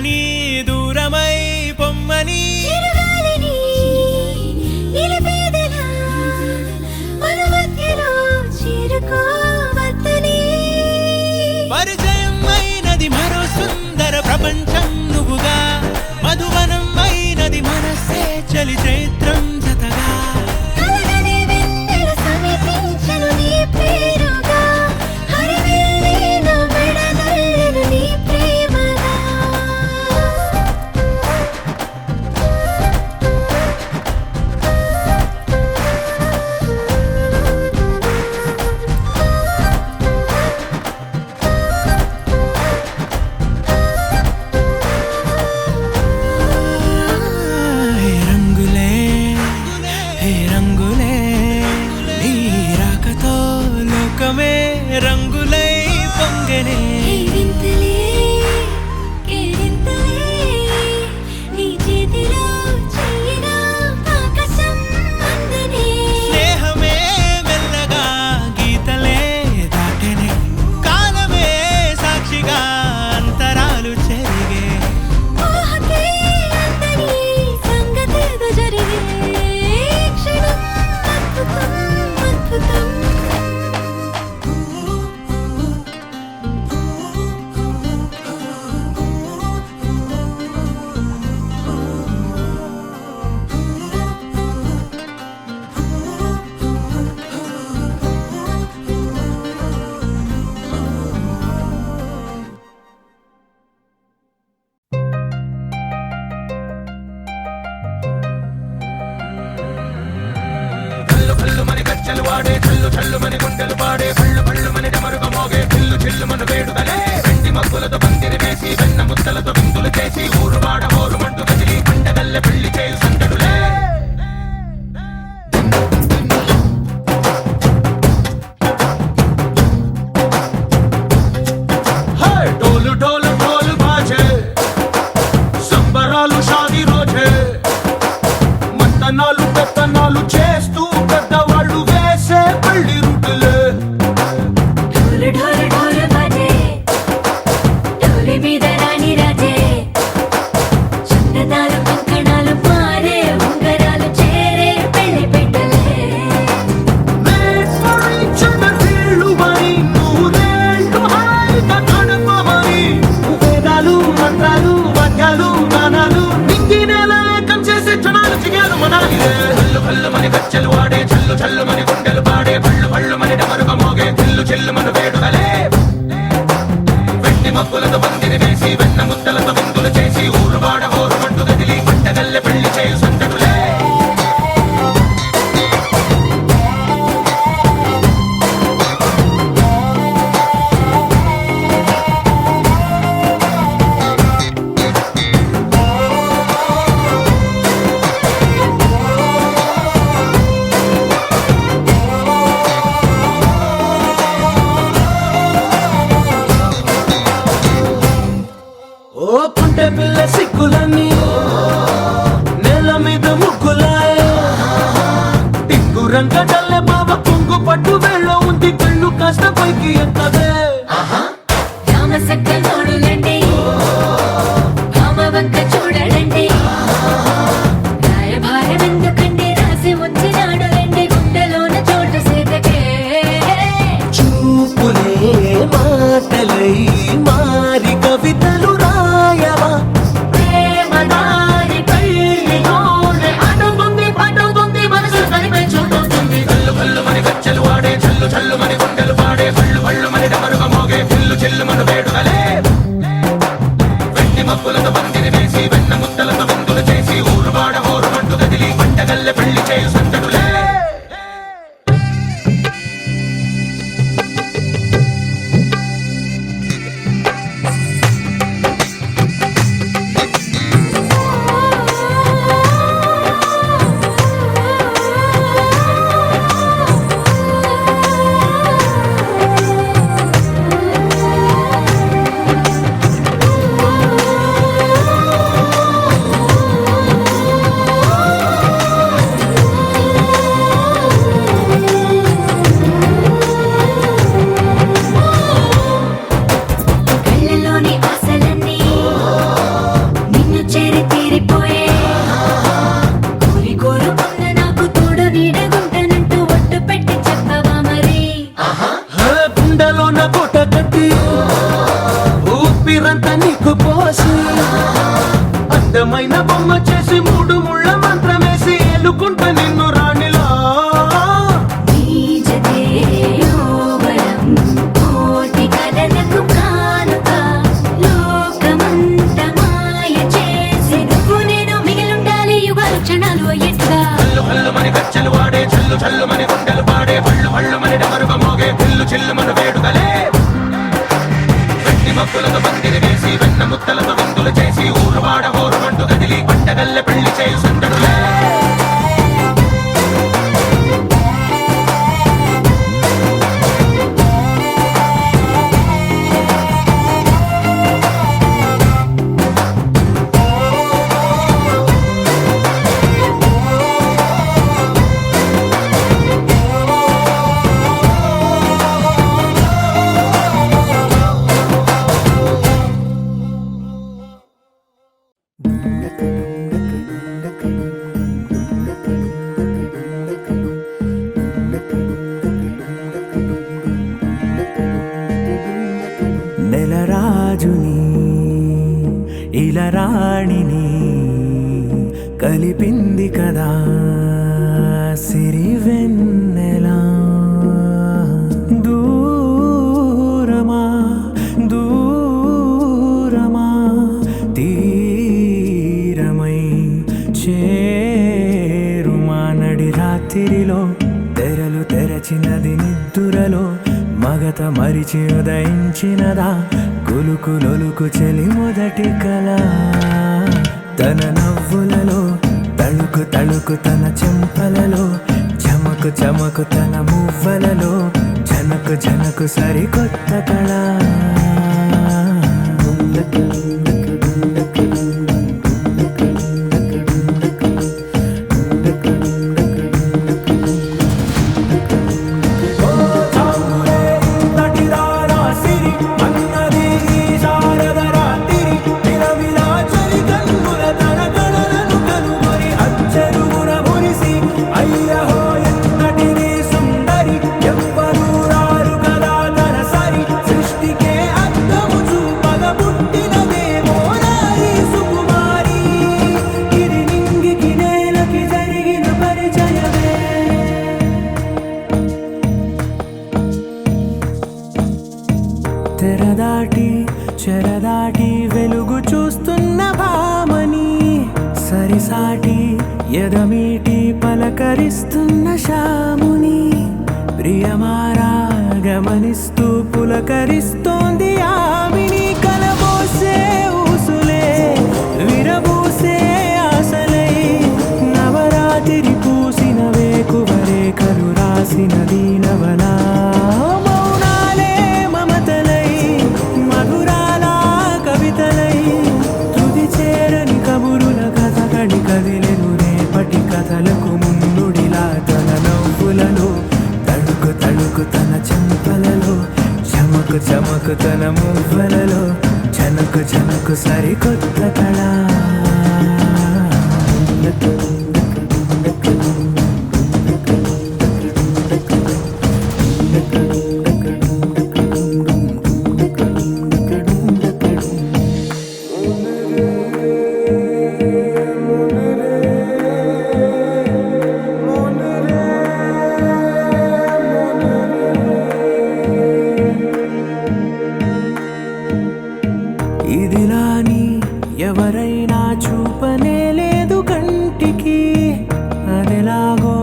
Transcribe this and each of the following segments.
రమ్మని దూరమై పొమ్మని పరిచయం అయినది మరో సుందర ప్రపంచం నువ్వుగా మధువనం అయినది మనస్సే చలి చైత్రం జతగా రంగులై పొంగనే స్నేహమే మెల్లగా గీతలే దాటనే కాలమే సాక్షిగా అంతరాలు చెరిగే వాడే చల్లు చల్లు మని గుండెలు పాడే పళ్ళు పళ్ళు మని డమరుగ మోగే చిల్లు చిల్లు మన వేడుదలే వెండి మగ్గులతో పందిరి వేసి వెన్న ముద్దలతో విందులు చేసి ఊరు వాడ హోరు మంటు కదిలి పండగల్లె పెళ్లి చేయు సందడులే డోలు డోలు డోలు బాజే సంబరాలు షాది రోజే మత్తనాలు పెత్తనాలు చేస్తూ పెద్దవాళ్ళు వేసే పల్లి రుట్టులే ఢోలు ఢోలు ఢోలు బాజే ఢోలి మీద రాణి రాజే చందనాలు కంకణాలు మారే ఉంగరాలు చేరే పెళ్లి పెట్టలే చంద్రవీళ్ళు మని నూరేళ్ళు హాయిగా గడపమని వేదాలు మంత్రాలు వాక్యాలు గానాలు నింగి నేల ఏకం చేసే క్షణాలు చిగాలు మనాలి హల్లు హల్లు మని గచ్చెలు వాడే చల్లు చల్లు మని గుండెలు పాడే పళ్ళు పళ్ళు మని డమరుగ మోగే చిల్లు చిల్లు మన వేడుదలే వెండి మబ్బులతో పందిరి వేసి వెన్న ముద్దలతో విందులు చేసి ఊరు వాడ హోరు మంటు కదిలి పంటగల్లె పెళ్లి చేయు సందడులే ఓ పుంటె పిల్ల సిక్కులన్నీ నేల మీద ముగ్గులాయ టింగు రంగడల్లె బాబ కుంగు పట్టు వేళ్ళ ఉంది కళ్ళు కాస్త పైకి ఎత్తదే రామసక్క నోడులండి రామవంక చూడలండి రాయభారం ఎందుకండి రాసి ఉంచినాడు రండి గుండెలోన చోటు సేతకే చూపులే మాటలై మారి కవితలు రాయవా ప్రేమదారి పెళ్లి నోడే అడుగుంది పట్టుకుంది మనసు కలిపే చూడుతుంది కల్లు కల్లు మని గచ్చెలు వాడే చల్లు చల్లు మని గుండెలు పాడే పళ్ళు పళ్ళు మని డమరుగ మోగే చిల్లు చిల్లు మన వేడుదలే వెండి మబ్బులతో పందిరి వేసి వెన్న ముద్దలతో విందులు చేసి ఊరు వాడ హోరు మంటు కదిలి పంటగల్లె పెళ్లి చేయు సందడులే అందమైన బొమ్మ చేసి మూడు ముళ్ళ మంత్రమేసి ఎలుకుంట నిన్ను రాణిలా కచ్చలు వాడే చల్లు చల్లు మని గుండెలు పాడే పళ్ళు పళ్ళు మని డమరుగ మోగే పిల్లు చిల్లు మన వేడుకలే వెట్టి మక్కులతో బందిరి వేసి వెన్న ముత్తలతో విందులు చేసి ఊరు వాడ హోరు మంటు కదిలి పంటగల్లె పెళ్లి చేయు సందడులే నెలరాజుని ఇలరాణిని కలిపింది కదా సిరివెన్నెలా దూరమా దూరమా తీరమై చేరుమా నడి రాత్రిలో తెరలు తెరచినది నిద్దురలో మగత మరిచి ఉదయించినదా కులుకులొలుకు చెలి మొదటి కళ తన నవ్వులలో తళుకు తళుకు తన చెంపలలో చమకు చమకు తన మువ్వలలో జనకు జనకు సరికొత్త కళ తెరదాటి చెరదాటి వెలుగు చూస్తున్న భామని సరిసాటి ఎదమీటి పలకరిస్తున్న శాముని ప్రియమారా గమనిస్తూ పులకరిస్తోంది ఆవిని కలబోసే ఊసులే విరబూసే ఆశలై నవరాత్రి పూసిన వేకువరేఖలు రాసిన దీనవనా కదిలెను రేపటి కథలకు ముందుడిలా తన నవ్వులలో తడుకు తడుకు తన చెంపలలో చమకు చమకు తన మువ్వలలో జనకు జనకు సరికొత్త కళ ఇదిలాని ఎవరైనా చూపనే లేదు కంటికి అదెలాగో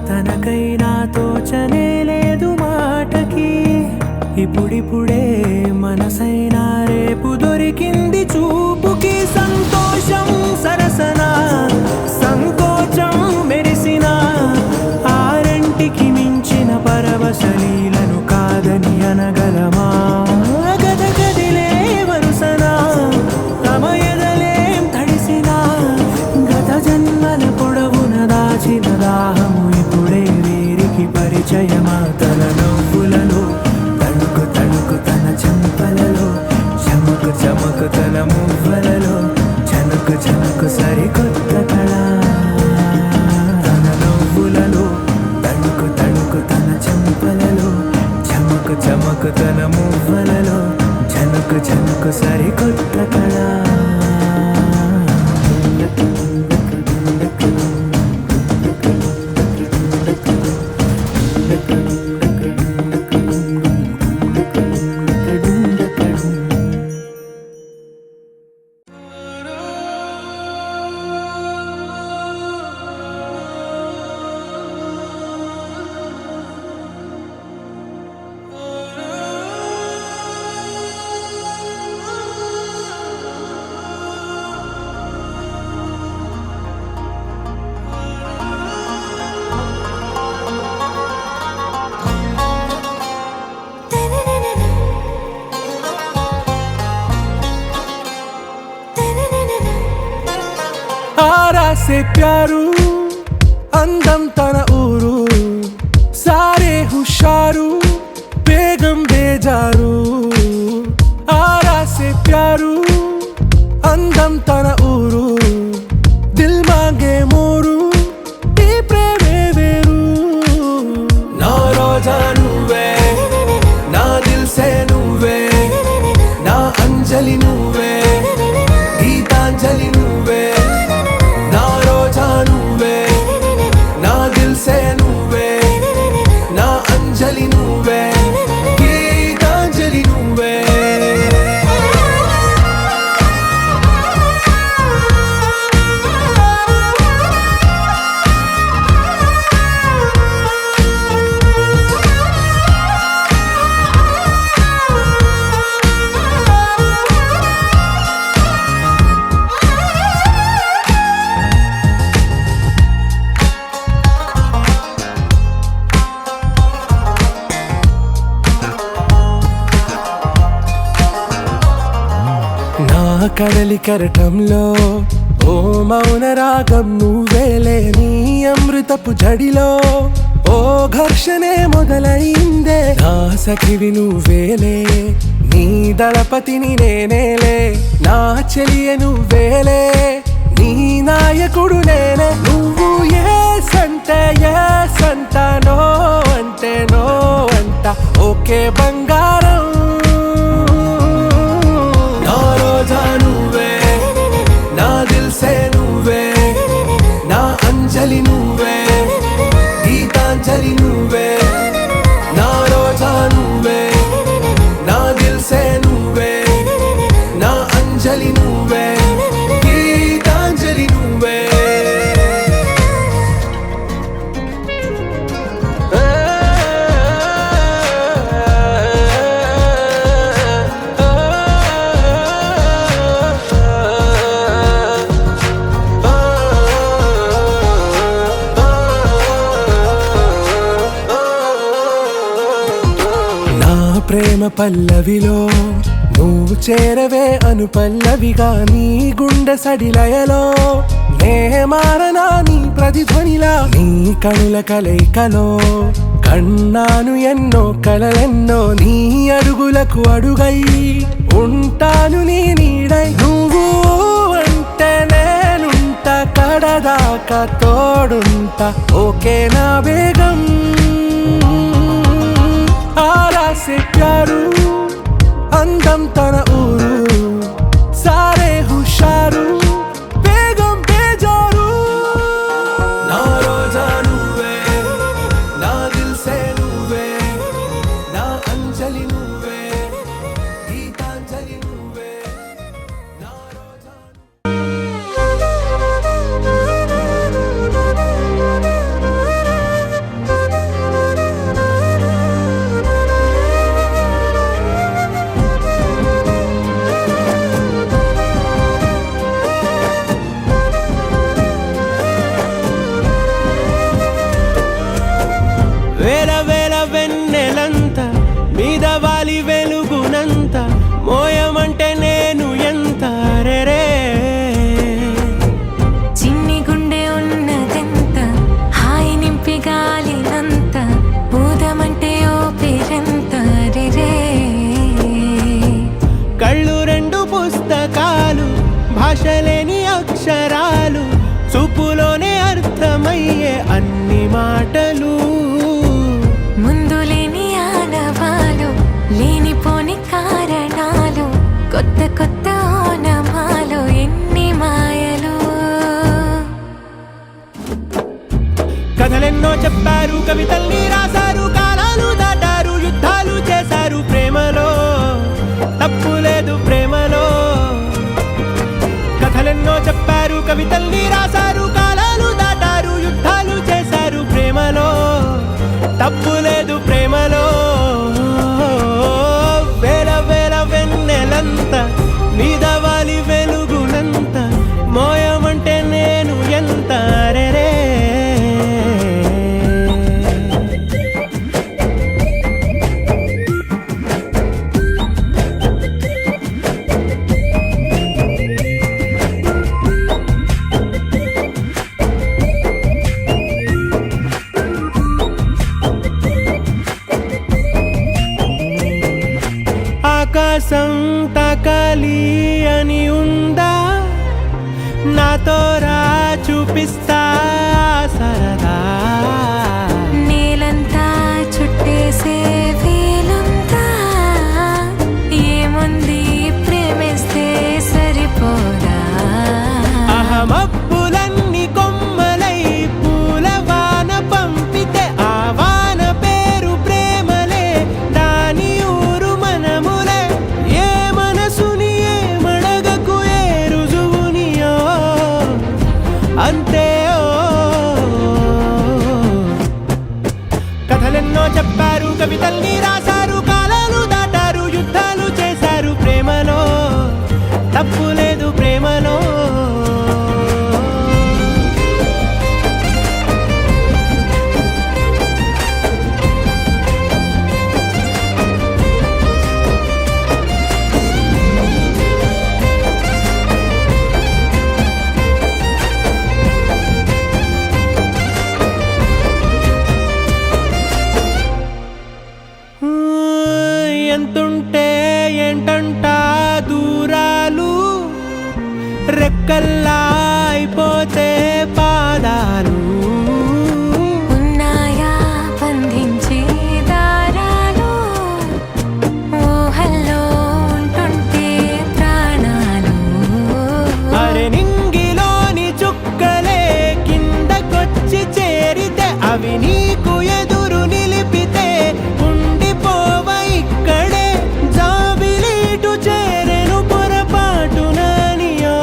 తనకైనా తోచనే లేదు మాటకి ఇప్పుడిప్పుడే మనసైనా రేపు దొరికింది చూపుకి సంతోషం సరసన సంకోచం మెరిసిన ఆరంటికి మించిన పరవశలీలను కాదని అనగలమా గద గదిలే వరుసన తమ ఎదలేం తడిసిన గత జన్మల పొడవున దాచిన దాహము ఇప్పుడే వీరికి పరిచయమా తన నవ్వులలో తణుకు తణుకు తన చెంపలలో చమకు చమకు తన మువ్వలలో జనకు జనకు సరికొత్త కళ తన నవ్వులలో తణుకు తణుకు తన చెంపలలో చమకు చమకు తన మువ్వలలో జనకు జనకు సరికొత్త కళ आरा से प्यारू అందం తన ఊరు సారే హుషారు బేగం బేజారు ఆరా సే ప్యారు అందం తన ఊరు దిల్ మాంగే మోరు ఈ ప్రేమే వేరు నా రోజా నువ్వే నా దిల్ సే నువ్వే నా అంజలి నువ్వే గీతాంజలి నువ్వే నా రోజా నువ్వే నా దిల్ సే నువ్వే నా అంజలి నువ్వే గీతాంజలి నువ్వే కడలి కరటంలో ఓ మౌన రాగం నువ్వేలే నీ అమృతపు జడిలో ఓ ఘర్షణే మొదలైందే నా సఖివి నువ్వేలే నీ దళపతిని నేనేలే నా చెలియ నువ్వేలే నీ నాయకుడు నేనే నువ్వు ఏ సంట నో అంటే నో అంట ఓకే బంగారం నువ్వే నా దిల్ సే నువ్వే నా అంజలి నువ్వే గీతాంజలి నువ్వే నా రోజా నువ్వే నా దిల్ సే నువ్వే నా అంజలి నువ్వే గీతాంజలి నువ్వే ప్రేమ పల్లవిలో నువ్వు చేరవే అను పల్లవిగా నీ గుండె సడిలయలో నే మారనా నీ ప్రతిధ్వనిలా నీ కనుల కలయికలో కన్నాను ఎన్నో కలలెన్నో నీ అడుగులకు అడుగై ఉంటాను నీ నీడై నువ్వు అంటే నేనుంట కడదాకా తోడుంటా ఓకే నా బేగం ఆరా సే ప్యారు అందం తన ఊరు సారే హుషారు బేగం బేజారు నా రోజా నువ్వే నా దిల్ సే నువ్వే నా అంజలి నువ్వే గీతాంజలి నువ్వే నా రోజా మీద వాలి వెలుగునంత మోయమంటే నేను ఎంత రే చిన్ని గుండె ఉన్నదెంత హాయి నింపి గాలినంత ఊదమంటే ఓ పేరెంత రే కళ్ళు రెండు పుస్తకాలు భాషలేని అక్షరాలు చూపులోనే అర్థమయ్యే అన్ని మాటలు ముందు లేని ఆనవాలు లేనిపోని కారణాలు కొత్త కొత్త ఓనమాలు ఎన్ని మాయలు కవితల్ని రాశారు, కాలాలు దాటారు, యుద్ధాలు చేశారు ప్రేమలో, తప్పు లేదు ప్రేమలో. కథలెన్నో చెప్పారు, కవితల్ని రాశారు, కాలాలు దాటారు, యుద్ధాలు చేశారు ప్రేమలో, తప్పు లేదు ప్రేమలో. వేల వేల వెన్నెలంత మీద వాలి వెలుగునంత, మోయమంటే నేను ఎంత రే. ఆకాశం తాకాలి అని ఉందా, నాతో రా చూపిస్తా సరదా. నేలంతా చుట్టేసే వీలుందా, ఏముంది ప్రేమిస్తే సరిపోదా. అహమప్పులన్నీ కొమ్మలై పూల వాన పంపితే, ఆ వాన పేరు ప్రేమలే, దాని ఊరు మనములే. ఏ మనసుని ఏ మడగకు, ఏ రుజువునియో అంతే. కథలెన్నో చెప్పారు, కవితల్ని రాశారు, కాలాలు దాటారు, యుద్ధాలు చేశారు ప్రేమలో, తప్పు లేదు ప్రేమలో. ఎంతుంటే ఏంటంట దూరాలు, రెక్కల్లా అయిపోతే పాదాలు. ఉన్నాయా బంధించే దారాలు, ఊహల్లో ఉంటుంటే ప్రాణాలు. అరే నింగిలోని చుక్కలే కిందకొచ్చి చేరితే, అవి నీకు ఎదురు నిలిపితే ఉండిపోవ ఇక్కడే. జాబిలీటు చేరెను పొరపాటు నానియో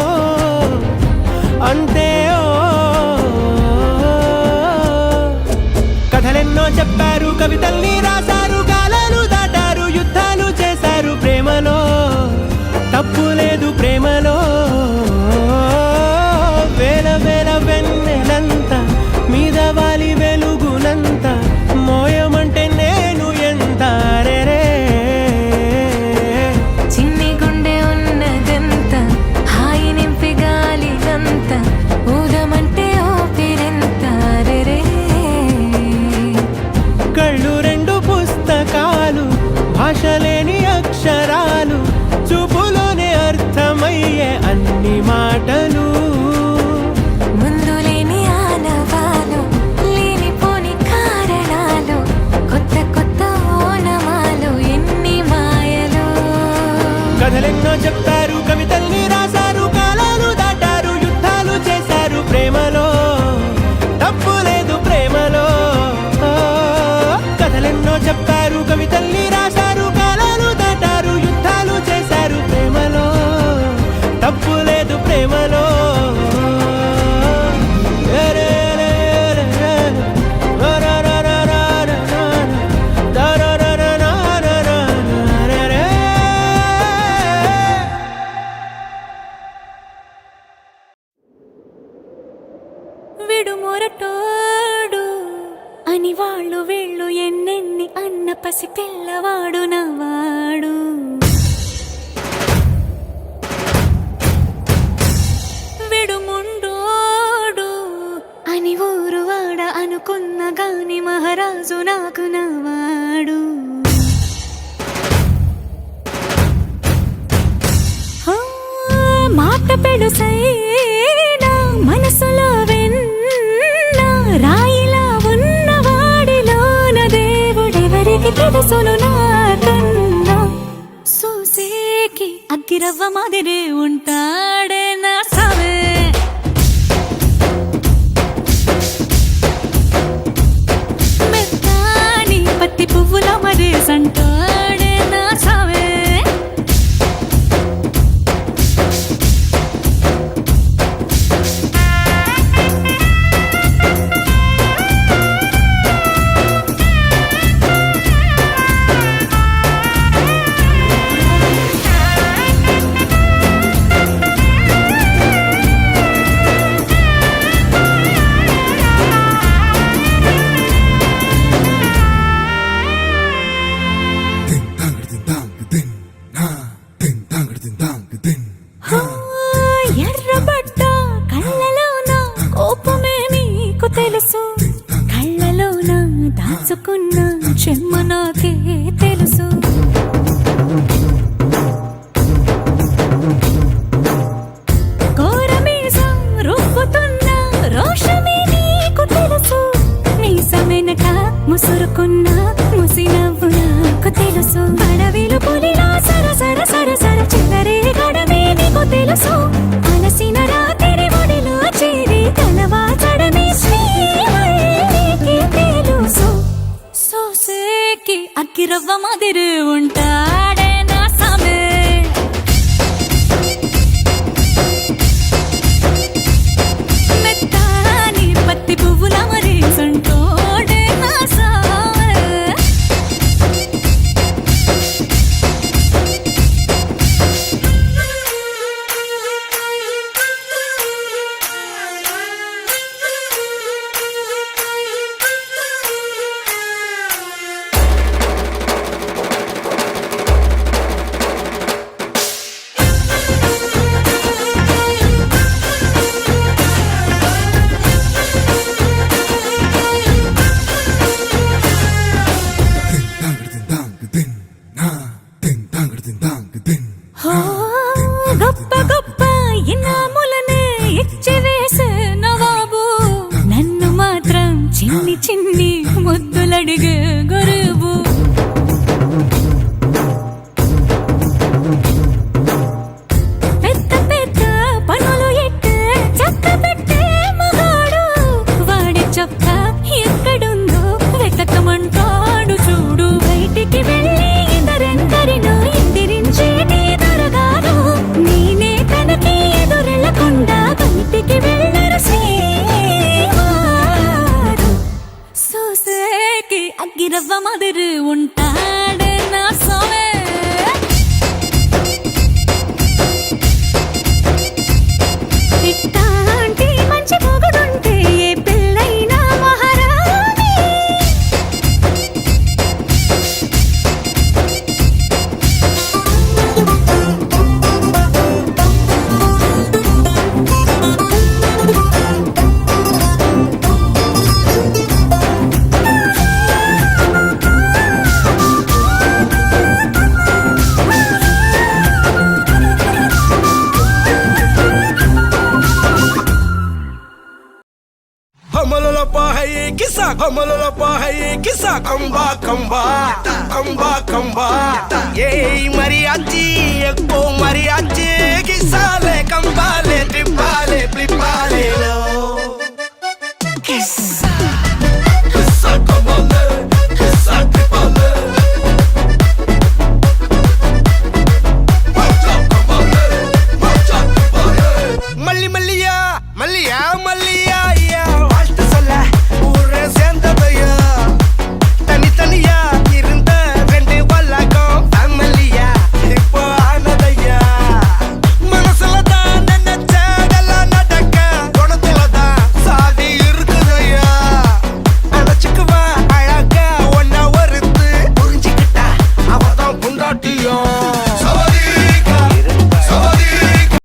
అంతే. కథలెన్నో చెప్పారు, కవితల్ని రాశారు, కాలాలు దాటారు, యుద్ధాలు చేశారు ప్రేమలో, తప్పు లేదు ప్రేమలో. వేల వేల వెన్నెలంత మీద వాలి వెలుగునంత, మోయమంటే నేను ఎంత రే. చిన్ని గుండె ఉన్నదంత, హాయి నింపి గాలినంత, ఊదమంటే ఊపిరెంత రే. కళ్ళు రెండు పుస్తకాలు, భాష లేని అక్షరాలు, చూపులోనే అర్థమయ్యే అన్ని మాటలు. ముందు లేని ఆనవాలు, లేనిపోని కారణాలు, కొత్త కొత్త ఓనమాలు, ఎన్ని మాయలు. కథలెన్నో చెప్పారు, కవితల్ని రాశారు, కాలాలు దాటారు, యుద్ధాలు చేశారు ప్రేమలో, తప్పు లేదు ప్రేమలో. కథలెన్నో చెప్పారు, కవితల్ని రాశారు, కాలాలు దాటారు, యుద్ధాలు చేశారు ప్రేమలో, తప్పు లేదు ప్రేమలో. విడుమొరటోడు అని వాళ్ళు వీళ్ళు ఎన్నెన్ని అన్న పసి పిల్లవాడు నవ్వాడు. విడుముండోడు అని ఊరు వాడ అనుకున్న గాని మహారాజు నాకు నవ్వాడు. మాట పెడుసైనా మనసులో వెన్న, రాయిలా ఉన్నవాడిలోన దేవుడెవరికి తెలుసును నాకన్నా. సూసేకి అగ్గిరవ్వ మాదిరి ఉంటాడే నా సవే. ఓ, గొప్ప గొప్ప ఇనాములనే ఇచ్చి వేసే నవాబు నన్ను మాత్రం చిన్ని చిన్ని ముద్దులడిగే గురువు పెద్ద పెద్ద పనులు ఎట్టే చక్క పెట్టే మగాడు వాడి చొక్క ఎక్కడుందో వెతకమంటాడు చూడు బయటికి వెళ్ళి ఇద్దరెందరినో ఎదిరించేటి దొరగారు నేనే తనకి ఎదురెళ్ళకుండా బయటికి వెళ్ళరు శ్రీవారు సోసేకి అగ్గిరవ్వ మదిరి ఉంటాడే నా సోమే ఇట్టాంటి మంచి మొగుడుంటే ఏ పిల్లైనా మహారాణి हमलोला पाहे किसा हमलोला पाहे किसा कंबा कंबा कंबा कंबा ये मरी अज्जी